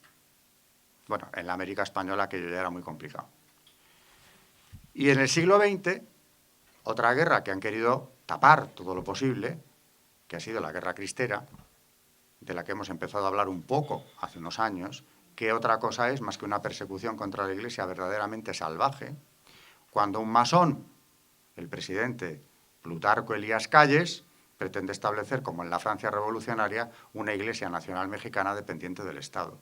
Bueno, en la América española aquello ya era muy complicado. Y en el siglo XX, otra guerra que han querido tapar todo lo posible, que ha sido la Guerra Cristera, de la que hemos empezado a hablar un poco hace unos años, que otra cosa es más que una persecución contra la Iglesia verdaderamente salvaje, cuando un masón, el presidente Plutarco Elías Calles, pretende establecer, como en la Francia revolucionaria, una Iglesia nacional mexicana dependiente del Estado.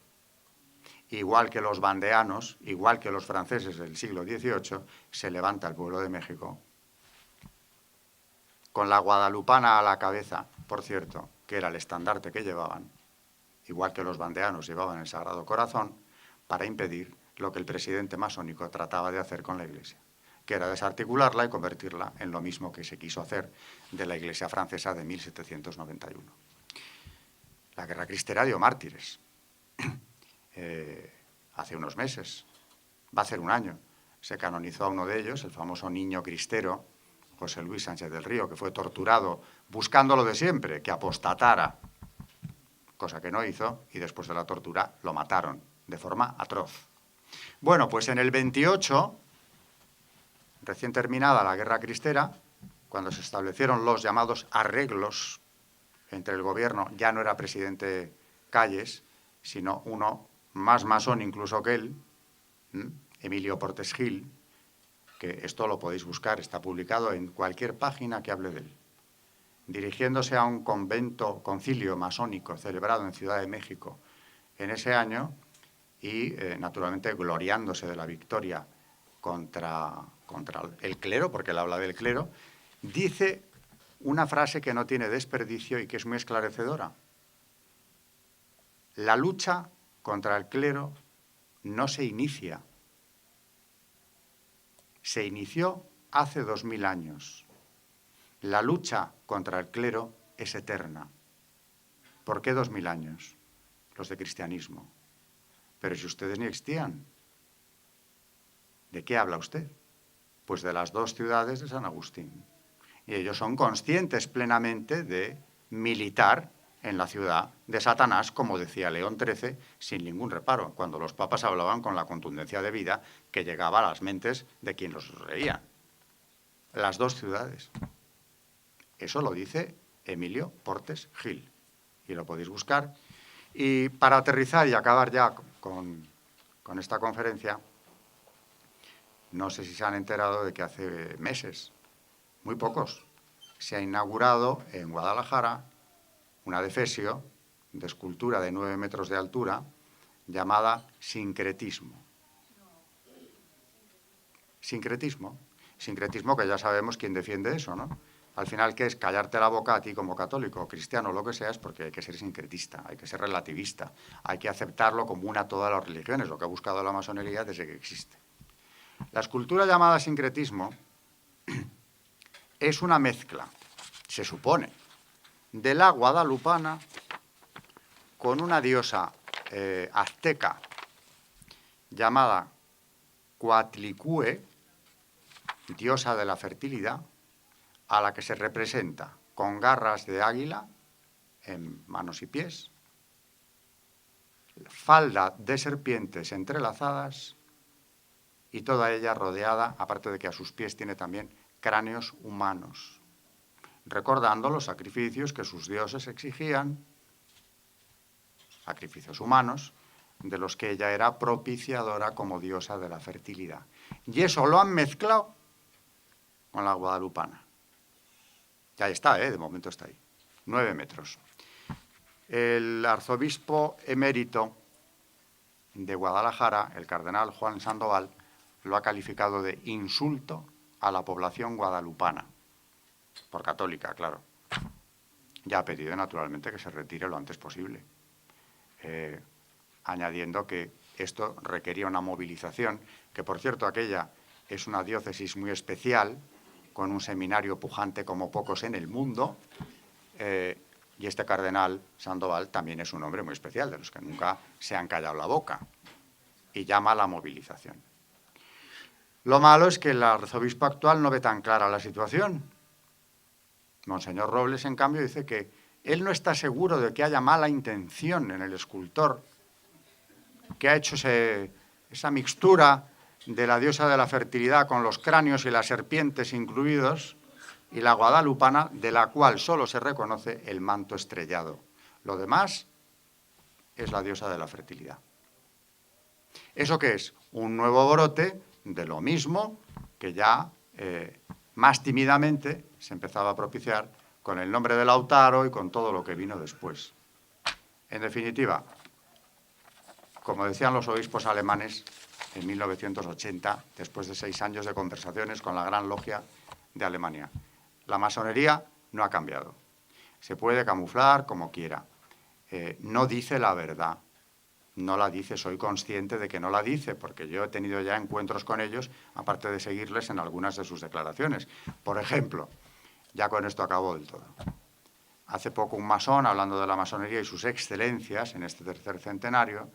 Igual que los vandeanos, igual que los franceses del siglo XVIII, se levanta el pueblo de México, con la guadalupana a la cabeza, por cierto, que era el estandarte que llevaban, igual que los vandeanos llevaban el Sagrado Corazón, para impedir lo que el presidente masónico trataba de hacer con la Iglesia, que era desarticularla y convertirla en lo mismo que se quiso hacer de la Iglesia francesa de 1791. La Guerra Cristera dio mártires. Hace unos meses, va a ser un año, se canonizó a uno de ellos, el famoso niño cristero, José Luis Sánchez del Río, que fue torturado buscando lo de siempre, que apostatara, cosa que no hizo, y después de la tortura lo mataron de forma atroz. Bueno, pues en el 28, recién terminada la Guerra Cristera, cuando se establecieron los llamados arreglos entre el gobierno, ya no era presidente Calles, sino uno más masón incluso que él, Emilio Portes Gil, que esto lo podéis buscar, está publicado en cualquier página que hable de él. Dirigiéndose a un concilio masónico celebrado en Ciudad de México en ese año y, naturalmente, gloriándose de la victoria contra el clero, porque él habla del clero, dice una frase que no tiene desperdicio y que es muy esclarecedora. La lucha contra el clero no se inicia. Se inició hace 2000 años. La lucha contra el clero es eterna. ¿Por qué 2000 años? Los de cristianismo. Pero si ustedes ni existían, ¿de qué habla usted? Pues de las dos ciudades de San Agustín. Y ellos son conscientes plenamente de militar en la ciudad de Satanás, como decía León XIII, sin ningún reparo, cuando los papas hablaban con la contundencia de vida que llegaba a las mentes de quien los reía. Las dos ciudades. Eso lo dice Emilio Portes Gil, y lo podéis buscar. Y para aterrizar y acabar ya con esta conferencia, no sé si se han enterado de que hace meses, muy pocos, se ha inaugurado en Guadalajara una defesio de escultura de 9 metros de altura llamada sincretismo. Sincretismo. Sincretismo que ya sabemos quién defiende eso, ¿no? Al final, ¿qué es? Callarte la boca a ti como católico, cristiano, lo que seas, porque hay que ser sincretista, hay que ser relativista, hay que aceptarlo como una a todas las religiones, lo que ha buscado la masonería desde que existe. La escultura llamada sincretismo es una mezcla, se supone, de la guadalupana con una diosa azteca llamada Coatlicue, diosa de la fertilidad, a la que se representa con garras de águila en manos y pies, falda de serpientes entrelazadas y toda ella rodeada, aparte de que a sus pies tiene también cráneos humanos, recordando los sacrificios que sus dioses exigían, sacrificios humanos, de los que ella era propiciadora como diosa de la fertilidad. Y eso lo han mezclado con la guadalupana. Ya está, de momento está ahí. 9 metros. El arzobispo emérito de Guadalajara, el cardenal Juan Sandoval, lo ha calificado de insulto a la población guadalupana, por católica, claro. Ya ha pedido, naturalmente, que se retire lo antes posible, añadiendo que esto requería una movilización, que, por cierto, aquella es una diócesis muy especial, con un seminario pujante como pocos en el mundo, Y este cardenal Sandoval también es un hombre muy especial, de los que nunca se han callado la boca, y llama a la movilización. Lo malo es que el arzobispo actual no ve tan clara la situación. Monseñor Robles, en cambio, dice que él no está seguro de que haya mala intención en el escultor que ha hecho esa mixtura de la diosa de la fertilidad con los cráneos y las serpientes incluidos, y la guadalupana, de la cual solo se reconoce el manto estrellado. Lo demás es la diosa de la fertilidad. ¿Eso qué es? Un nuevo brote de lo mismo que ya más tímidamente se empezaba a propiciar con el nombre de Lautaro y con todo lo que vino después. En definitiva, como decían los obispos alemanes en 1980, después de 6 años de conversaciones con la Gran Logia de Alemania, la masonería no ha cambiado. Se puede camuflar como quiera. No dice la verdad. No la dice, soy consciente de que no la dice, porque yo he tenido ya encuentros con ellos, aparte de seguirles en algunas de sus declaraciones. Por ejemplo, ya con esto acabo del todo. Hace poco un masón, hablando de la masonería y sus excelencias en este tercer centenario,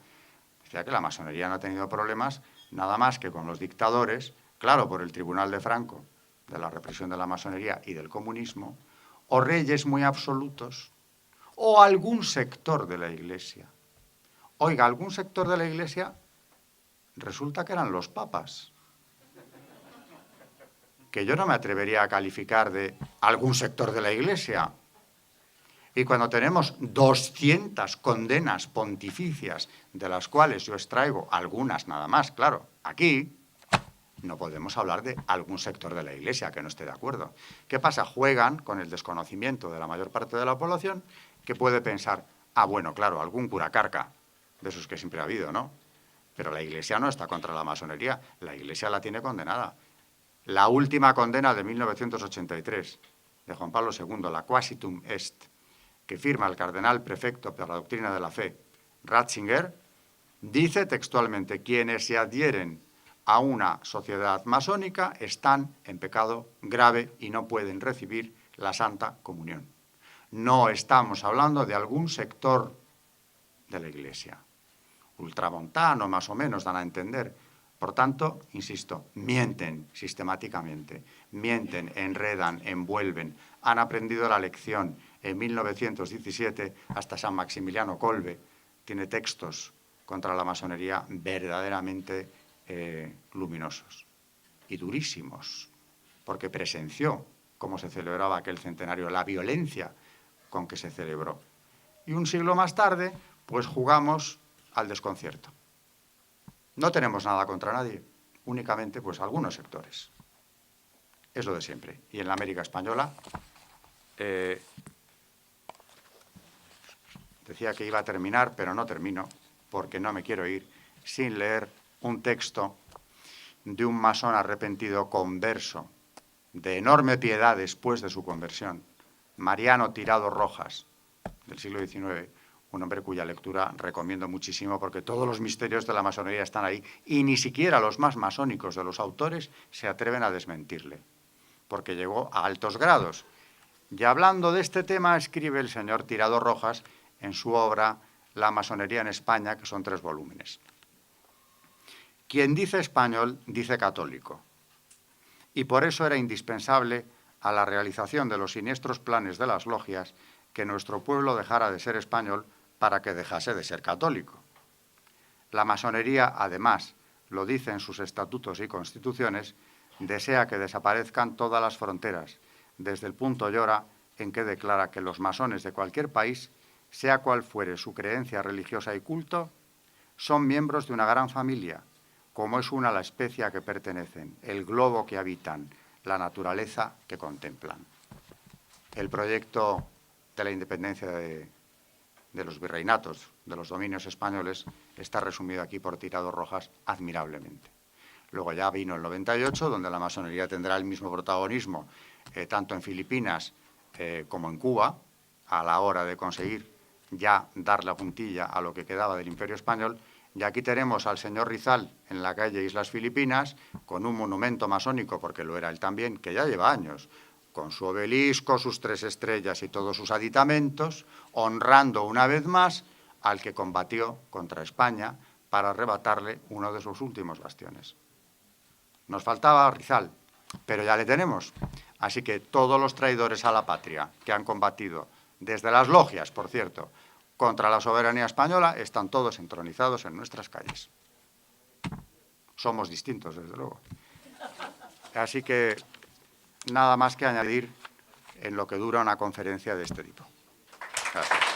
decía que la masonería no ha tenido problemas nada más que con los dictadores, claro, por el Tribunal de Franco, de la represión de la masonería y del comunismo, o reyes muy absolutos, o algún sector de la Iglesia. Oiga, algún sector de la Iglesia resulta que eran los papas, que yo no me atrevería a calificar de algún sector de la Iglesia. Y cuando tenemos 200 condenas pontificias, de las cuales yo extraigo algunas nada más, claro, aquí no podemos hablar de algún sector de la Iglesia que no esté de acuerdo. ¿Qué pasa? Juegan con el desconocimiento de la mayor parte de la población, que puede pensar, bueno, claro, algún cura carca, de esos que siempre ha habido, ¿no? Pero la Iglesia no está contra la masonería, la Iglesia la tiene condenada. La última condena de 1983 de Juan Pablo II, la Quasitum Est, que firma el cardenal prefecto para la doctrina de la fe, Ratzinger, dice textualmente: quienes se adhieren a una sociedad masónica están en pecado grave y no pueden recibir la Santa Comunión. No estamos hablando de algún sector de la Iglesia. Ultramontano, más o menos, dan a entender. Por tanto, insisto, mienten sistemáticamente, mienten, enredan, envuelven. Han aprendido la lección. En 1917, hasta San Maximiliano Kolbe tiene textos contra la masonería verdaderamente luminosos y durísimos, porque presenció cómo se celebraba aquel centenario, la violencia con que se celebró. Y un siglo más tarde, pues jugamos al desconcierto. No tenemos nada contra nadie, únicamente pues algunos sectores. Es lo de siempre. Y en la América Española, decía que iba a terminar, pero no termino, porque no me quiero ir sin leer un texto de un masón arrepentido converso, de enorme piedad después de su conversión, Mariano Tirado Rojas, del siglo XIX, un hombre cuya lectura recomiendo muchísimo porque todos los misterios de la masonería están ahí y ni siquiera los más masónicos de los autores se atreven a desmentirle, porque llegó a altos grados. Y hablando de este tema, escribe el señor Tirado Rojas en su obra La masonería en España, que son 3 volúmenes. Quien dice español, dice católico. Y por eso era indispensable a la realización de los siniestros planes de las logias que nuestro pueblo dejara de ser español para que dejase de ser católico. La masonería, además, lo dice en sus estatutos y constituciones, desea que desaparezcan todas las fronteras, desde el punto y hora en que declara que los masones de cualquier país, sea cual fuere su creencia religiosa y culto, son miembros de una gran familia, como es una la especie a que pertenecen, el globo que habitan, la naturaleza que contemplan. El proyecto de la independencia de los virreinatos, de los dominios españoles, está resumido aquí por Tirado Rojas admirablemente. Luego ya vino el 98, donde la masonería tendrá el mismo protagonismo, tanto en Filipinas como en Cuba, a la hora de conseguir ya dar la puntilla a lo que quedaba del Imperio Español. Y aquí tenemos al señor Rizal en la calle Islas Filipinas, con un monumento masónico, porque lo era él también, que ya lleva años, con su obelisco, sus 3 estrellas y todos sus aditamentos, honrando una vez más al que combatió contra España para arrebatarle uno de sus últimos bastiones. Nos faltaba Rizal, pero ya le tenemos. Así que todos los traidores a la patria que han combatido, desde las logias, por cierto, contra la soberanía española, están todos entronizados en nuestras calles. Somos distintos, desde luego. Así que nada más que añadir en lo que dura una conferencia de este tipo. Gracias.